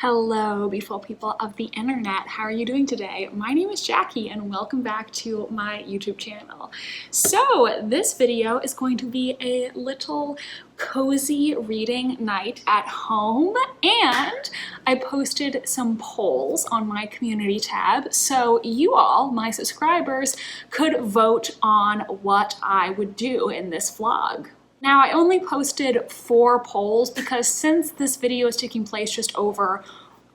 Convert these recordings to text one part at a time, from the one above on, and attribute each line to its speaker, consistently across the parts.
Speaker 1: Hello, beautiful people of the internet. How are you doing today? My name is Jackie and welcome back to my YouTube channel. So this video is going to be a little cozy reading night at home, and I posted some polls on my community tab so you all, my subscribers, could vote on what I would do in this vlog. Now, I only posted 4 polls because since this video is taking place just over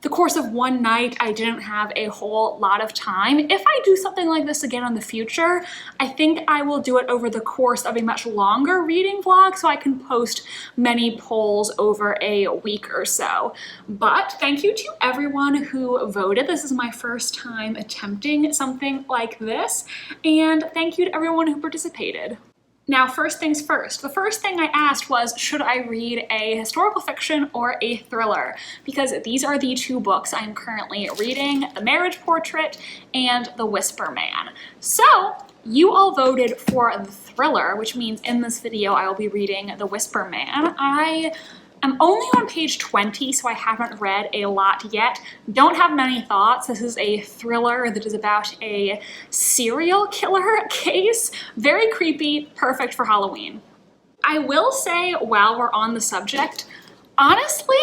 Speaker 1: the course of one night, I didn't have a whole lot of time. If I do something like this again in the future, I think I will do it over the course of a much longer reading vlog so I can post many polls over a week or so. But thank you to everyone who voted. This is my first time attempting something like this, and thank you to everyone who participated. Now, first things first, the first thing I asked was, should I read a historical fiction or a thriller? Because these are the 2 books I'm currently reading, The Marriage Portrait and The Whisper Man. So, you all voted for the thriller, which means in this video I will be reading The Whisper Man. I'm only on page 20, so I haven't read a lot yet. Don't have many thoughts. This is a thriller that is about a serial killer case. Very creepy, perfect for Halloween. I will say, while we're on the subject, honestly,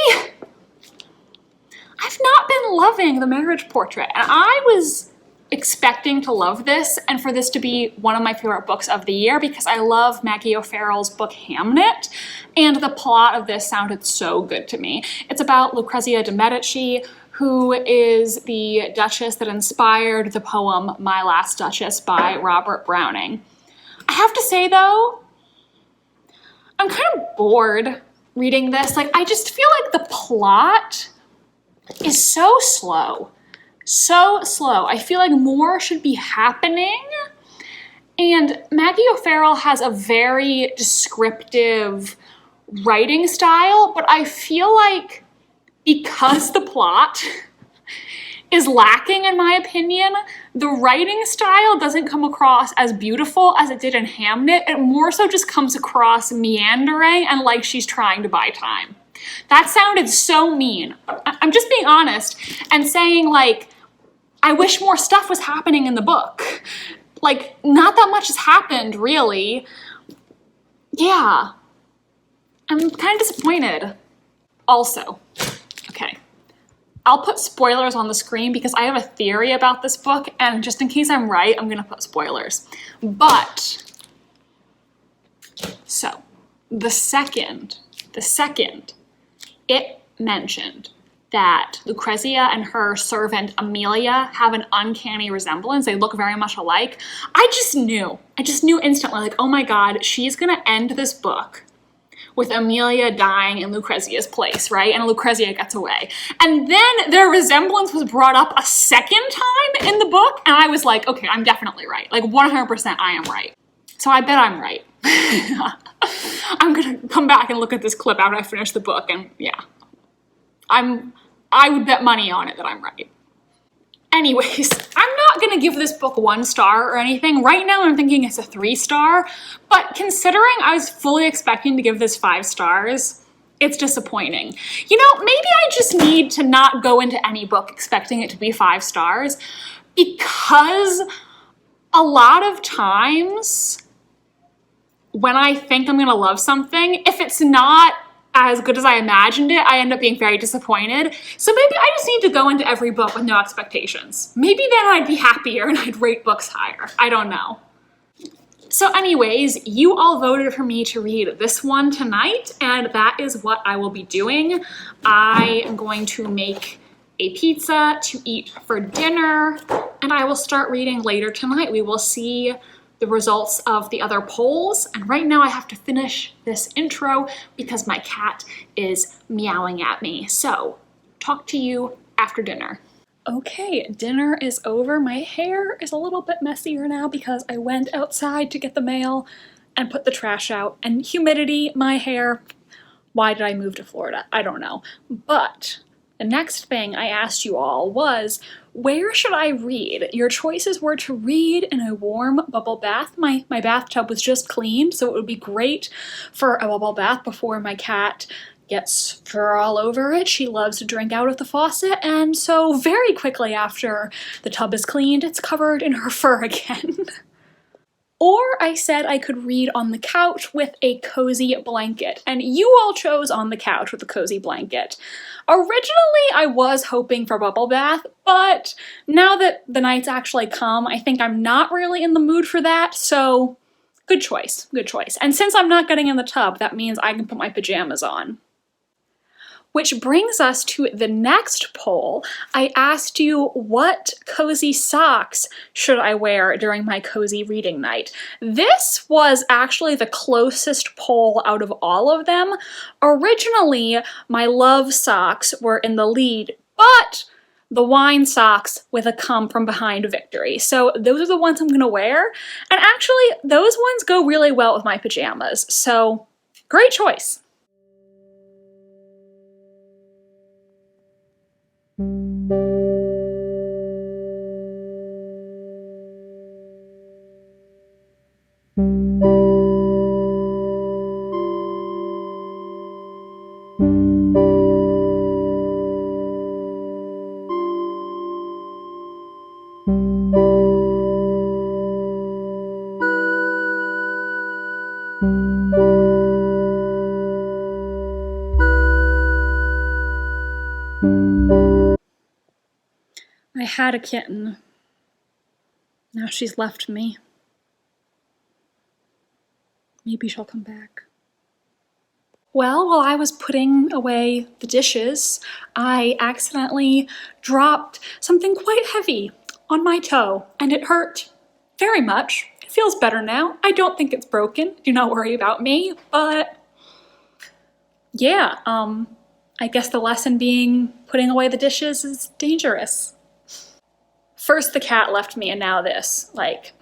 Speaker 1: I've not been loving The Marriage Portrait, and I was expecting to love this and for this to be one of my favorite books of the year because I love Maggie O'Farrell's book Hamnet, and the plot of this sounded so good to me. It's about Lucrezia de Medici, who is the Duchess that inspired the poem My Last Duchess by Robert Browning. I have to say though, I'm kind of bored reading this. I just feel like the plot is so slow. So slow. I feel like more should be happening. And Maggie O'Farrell has a very descriptive writing style, but I feel like because the plot is lacking, in my opinion, the writing style doesn't come across as beautiful as it did in Hamnet. It more so just comes across meandering and like she's trying to buy time. That sounded so mean. I'm just being honest and saying, I wish more stuff was happening in the book. Not that much has happened, really. Yeah. I'm kind of disappointed. Also, okay, I'll put spoilers on the screen because I have a theory about this book, and just in case I'm right, I'm gonna put spoilers. But, so, the second it mentioned that Lucrezia and her servant Amelia have an uncanny resemblance. They look very much alike. I just knew instantly, oh my God, she's gonna end this book with Amelia dying in Lucrezia's place, right? And Lucrezia gets away. And then their resemblance was brought up a second time in the book, and I was like, okay, I'm definitely right. 100% I am right. So I bet I'm right. I'm gonna come back and look at this clip after I finish the book, and yeah. I would bet money on it that I'm right. Anyways, I'm not gonna give this book 1 star or anything. Right now I'm thinking it's a 3-star, but considering I was fully expecting to give this 5 stars, it's disappointing. You know, maybe I just need to not go into any book expecting it to be 5 stars, because a lot of times when I think I'm gonna love something, if it's not as good as I imagined it, I end up being very disappointed. So maybe I just need to go into every book with no expectations. Maybe then I'd be happier and I'd rate books higher. I don't know. So anyways, you all voted for me to read this one tonight, and that is what I will be doing. I am going to make a pizza to eat for dinner, and I will start reading later tonight. We will see the results of the other polls, and right now I have to finish this intro because my cat is meowing at me. So, talk to you after dinner. Okay, dinner is over. My hair is a little bit messier now because I went outside to get the mail and put the trash out, and humidity, my hair, why did I move to Florida? I don't know. But the next thing I asked you all was, where should I read? Your choices were to read in a warm bubble bath. My bathtub was just cleaned, so it would be great for a bubble bath before my cat gets fur all over it. She loves to drink out of the faucet, and so very quickly after the tub is cleaned, it's covered in her fur again. Or I said I could read on the couch with a cozy blanket, and you all chose on the couch with a cozy blanket. Originally, I was hoping for bubble bath, but now that the night's actually come, I think I'm not really in the mood for that, so good choice, good choice. And since I'm not getting in the tub, that means I can put my pajamas on. Which brings us to the next poll. I asked you, what cozy socks should I wear during my cozy reading night? This was actually the closest poll out of all of them. Originally, my love socks were in the lead, but the wine socks with a come from behind victory. So those are the ones I'm gonna wear. And actually, those ones go really well with my pajamas. So great choice. I had a kitten. Now she's left me. Maybe she'll come back. Well, while I was putting away the dishes, I accidentally dropped something quite heavy on my toe, and it hurt very much. It feels better now. I don't think it's broken. Do not worry about me, but yeah, I guess the lesson being putting away the dishes is dangerous. First the cat left me and now this. Like,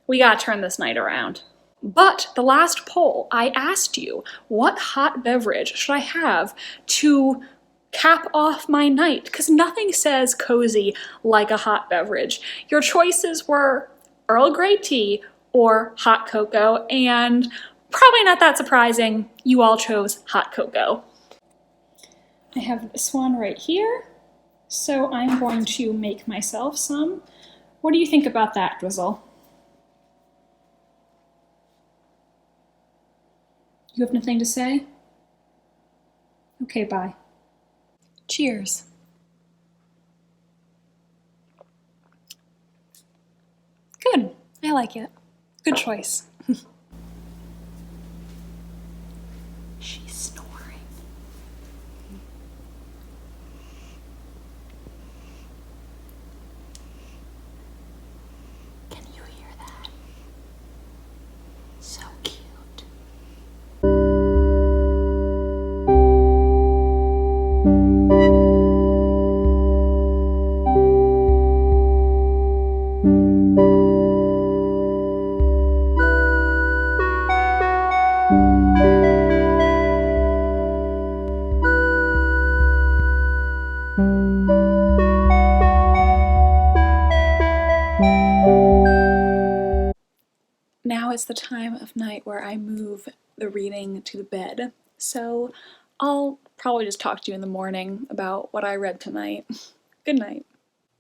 Speaker 1: we gotta turn this night around. But the last poll, I asked you, what hot beverage should I have to cap off my night? Because nothing says cozy like a hot beverage. Your choices were Earl Grey tea or hot cocoa, and probably not that surprising, you all chose hot cocoa. I have this one right here. So I'm going to make myself some. What do you think about that, Drizzle? You have nothing to say? Okay, bye. Cheers. Good, I like it. Good choice. She's snoring. Now is the time of night where I move the reading to the bed, so I'll probably just talk to you in the morning about what I read tonight. Good night.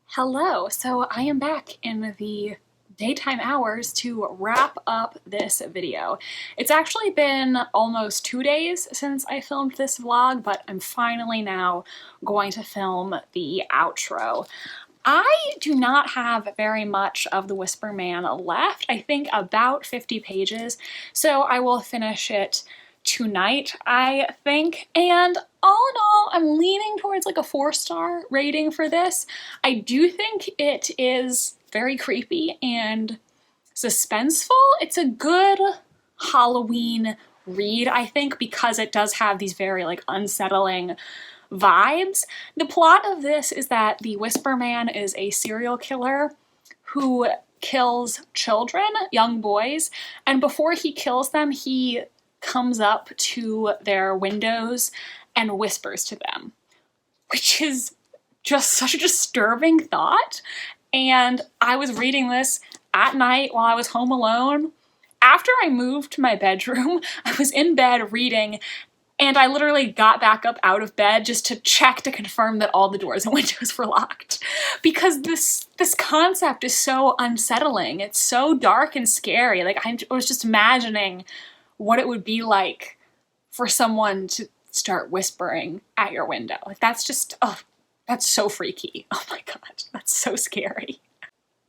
Speaker 1: Hello, so I am back in the daytime hours to wrap up this video. It's actually been almost 2 days since I filmed this vlog, but I'm finally now going to film the outro. I do not have very much of The Whisper Man left. I think about 50 pages, so I will finish it tonight, I think. And all in all, I'm leaning towards like a 4-star rating for this. I do think it is very creepy and suspenseful. It's a good Halloween read, I think, because it does have these very like unsettling vibes. The plot of this is that the Whisper Man is a serial killer who kills children, young boys, and before he kills them, he comes up to their windows and whispers to them, which is just such a disturbing thought. And I was reading this at night while I was home alone. After I moved to my bedroom, I was in bed reading, And I literally got back up out of bed just to check to confirm that all the doors and windows were locked. Because this concept is so unsettling. It's so dark and scary. Like, I was just imagining what it would be like for someone to start whispering at your window. Like, that's just, oh, that's so freaky. Oh my god, that's so scary.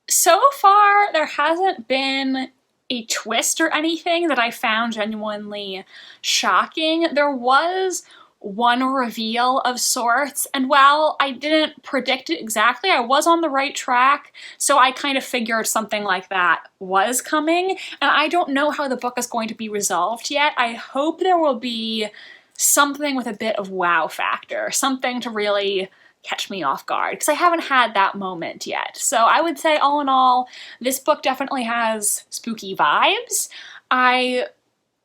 Speaker 1: So far, there hasn't been a twist or anything that I found genuinely shocking. There was one reveal of sorts, and while I didn't predict it exactly, I was on the right track, so I kind of figured something like that was coming, and I don't know how the book is going to be resolved yet. I hope there will be something with a bit of wow factor, something to really catch me off guard, because I haven't had that moment yet. So I would say, all in all, this book definitely has spooky vibes. I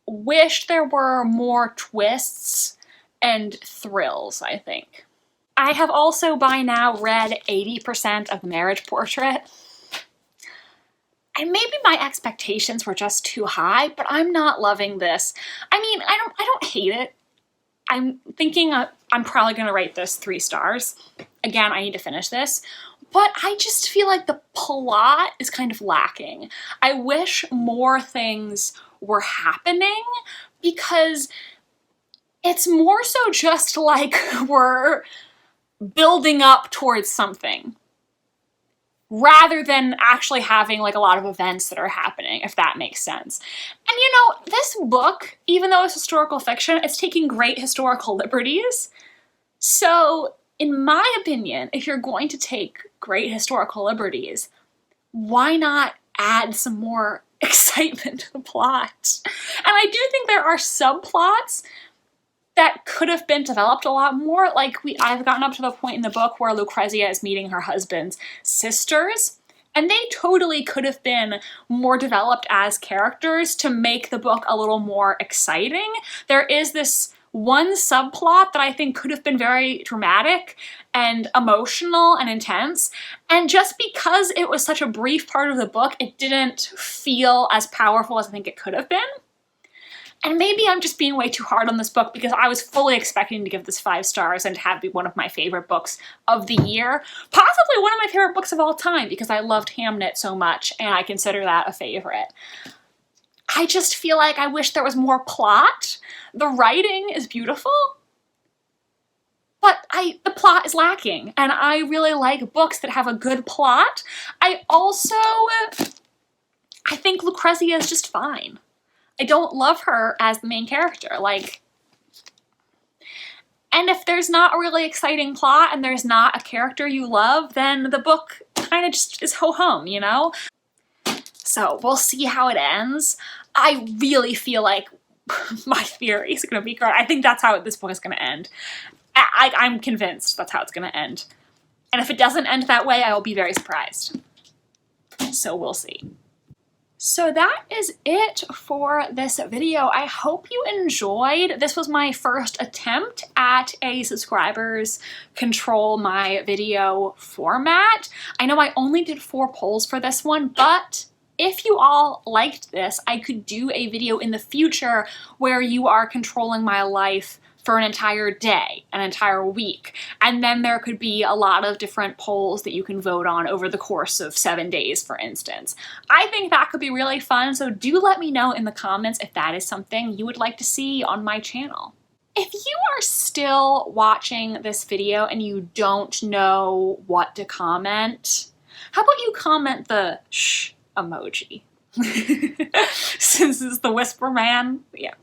Speaker 1: wish there were more twists and thrills, I think. I have also by now read 80% of The Marriage Portrait. And maybe my expectations were just too high, but I'm not loving this. I mean, I don't hate it. I'm thinking I'm probably gonna rate this 3 stars. Again, I need to finish this, but I just feel like the plot is kind of lacking. I wish more things were happening, because it's more so just like we're building up towards something, rather than actually having like a lot of events that are happening, if that makes sense. And you know, this book, even though it's historical fiction, it's taking great historical liberties. So, in my opinion, if you're going to take great historical liberties, why not add some more excitement to the plot? And I do think there are subplots that could have been developed a lot more. Like, I've gotten up to the point in the book where Lucrezia is meeting her husband's sisters, and they totally could have been more developed as characters to make the book a little more exciting. There is this one subplot that I think could have been very dramatic and emotional and intense, and just because it was such a brief part of the book, it didn't feel as powerful as I think it could have been. And maybe I'm just being way too hard on this book, because I was fully expecting to give this 5 stars and to have it be one of my favorite books of the year. Possibly one of my favorite books of all time, because I loved Hamnet so much and I consider that a favorite. I just feel like I wish there was more plot. The writing is beautiful, but the plot is lacking, and I really like books that have a good plot. I think Lucrezia is just fine. I don't love her as the main character, like, and if there's not a really exciting plot and there's not a character you love, then the book kind of just is ho-hum, you know? So we'll see how it ends. I really feel like my theory is gonna be correct. I think that's how this book is gonna end. I'm convinced that's how it's gonna end. And if it doesn't end that way, I will be very surprised. So we'll see. So that is it for this video. I hope you enjoyed. This was my first attempt at a subscribers control my video format. I know I only did 4 polls for this one, but if you all liked this, I could do a video in the future where you are controlling my life for an entire day, an entire week. And then there could be a lot of different polls that you can vote on over the course of 7 days, for instance. I think that could be really fun, so do let me know in the comments if that is something you would like to see on my channel. If you are still watching this video and you don't know what to comment, how about you comment the shh emoji? Since it's the Whisper Man, yeah,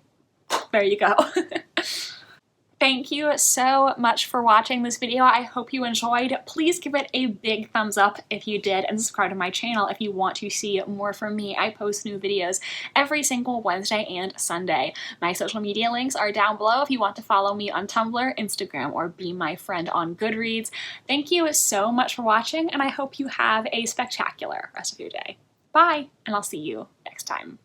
Speaker 1: there you go. Thank you so much for watching this video. I hope you enjoyed. Please give it a big thumbs up if you did, and subscribe to my channel if you want to see more from me. I post new videos every single Wednesday and Sunday. My social media links are down below if you want to follow me on Tumblr, Instagram, or be my friend on Goodreads. Thank you so much for watching, and I hope you have a spectacular rest of your day. Bye, and I'll see you next time.